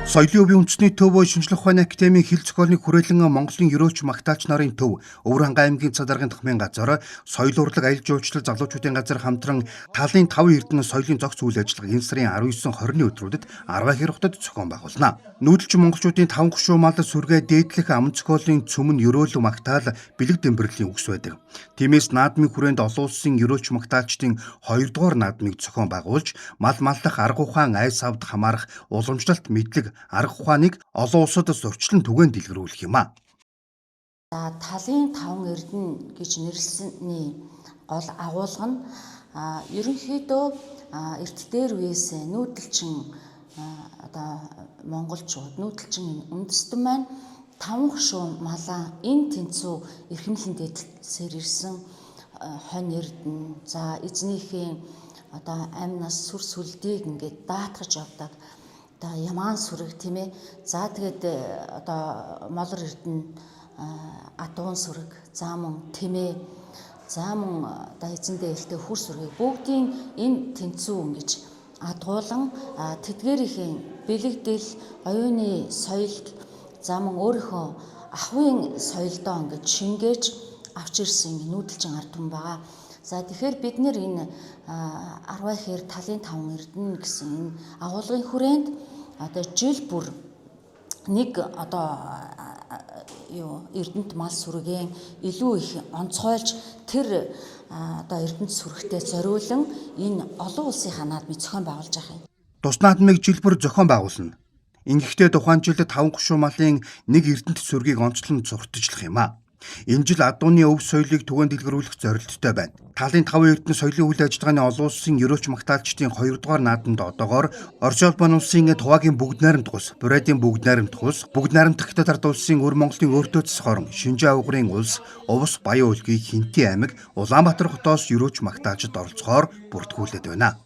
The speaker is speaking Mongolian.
Соёлын өвийн үндэсний төв буй шинжлэх ухааны академийн хил зохиолны хүрээлэн Монголын ерөөч магтаалч нарын төв Өвөрхангай аймгийн Цадаргын тахмын газар соёл урлаг аялал жуулчлал залуучуудын газар хамтран талын 5 эрдэнэ соёлын зохиц үйл ажиллагаа энэ сарын 19-20-ны өдрүүдэд Арвахир хотод зохион байгуулна. Нүүдэлчин монголчуудын 5 гушуу мал сүргээ дээдлэх ам зохиолын цөм нь ерөөлөг магтаал бэлэг дэмбэрлэлийн үгс байдаг. Тиймээс наадмын хүрээнд олон улсын ерөөч магтаалчдын 2 дугаар наадмыг зохион байгуулж мал маллах арга ухаан айс авд хамаарах уламжлалт мэдлэг арга ухааныг олон улсад зөрчлөн түгээн дэлгэрүүлэх юм а. Талын 5 эрдэнэ гэж нэрлэсний гол агуулга нь ерөнхийдөө эрт дээр үеэс нүүдэлчин монголчууд нүүдэлчин үндэстэн маань 5 гушуу малаа энэ тэнцүү эрхэмлэн дэдэлсээр ирсэн хонь эрдэнэ за эзнийхээ амнаас сүр сүлдийг ингээд даатгаж явдаг ямаан сүрэг тийм ээ. За тэгээд молор эрдэнэ атуун сүрэг, за мөн тэмээ, за мөн эзэндээ элтэй хүр сүргийг бүгдийн энэ тэнцүү ингэж адгуулan тэдгээрийн бэлэгдэл, оюуны соёл, за мөн өөрийнхөө ахуйн соёлдоо ингэж шингээж авч ирсэн нүүдэлчин ард түмэн байгаа. За тэгэхээр бид нэр энэ Арвахир талын 5 эрдэнэ гэсэн энэ агуулгын хүрээнд жил бүр нэг эрдэнэт мал сүргийн илүү их онцгойлж тэр эрдэнэт сүрэгтээ зориулан энэ олон улсын наадмыг зохион байгуулж байгаа юм. Тус наадмыг жил бүр зохион байгуулна. Ингэхдээ тухайн жилд 5 гушуу малын нэг эрдэнэт сүргийг онцлон зуртажлах юм а. Энэ жил адууны өв соёлыг түгээн дэлгэрүүлэх зорилттой байна. Талын 5 эрдэнэ соёлын үйл ажиллагааны олон улсын ерөөч магтаалчдын 2 дугаар наадамд одоогоор Орчин улбаны улсын Туваагийн бүгд найрамдах ус, Бурайдын бүгд найрамдах ус, бүгд найрамдах Хятад ард улсын Өр Монголын өөртөө засах орон, Шинжээ угрын улс, Увс Баян улгийн Хинтээ аймаг, Улаанбаатар хотоос ерөөч магтаалчид оролцохоор бүртгүүлээд байна.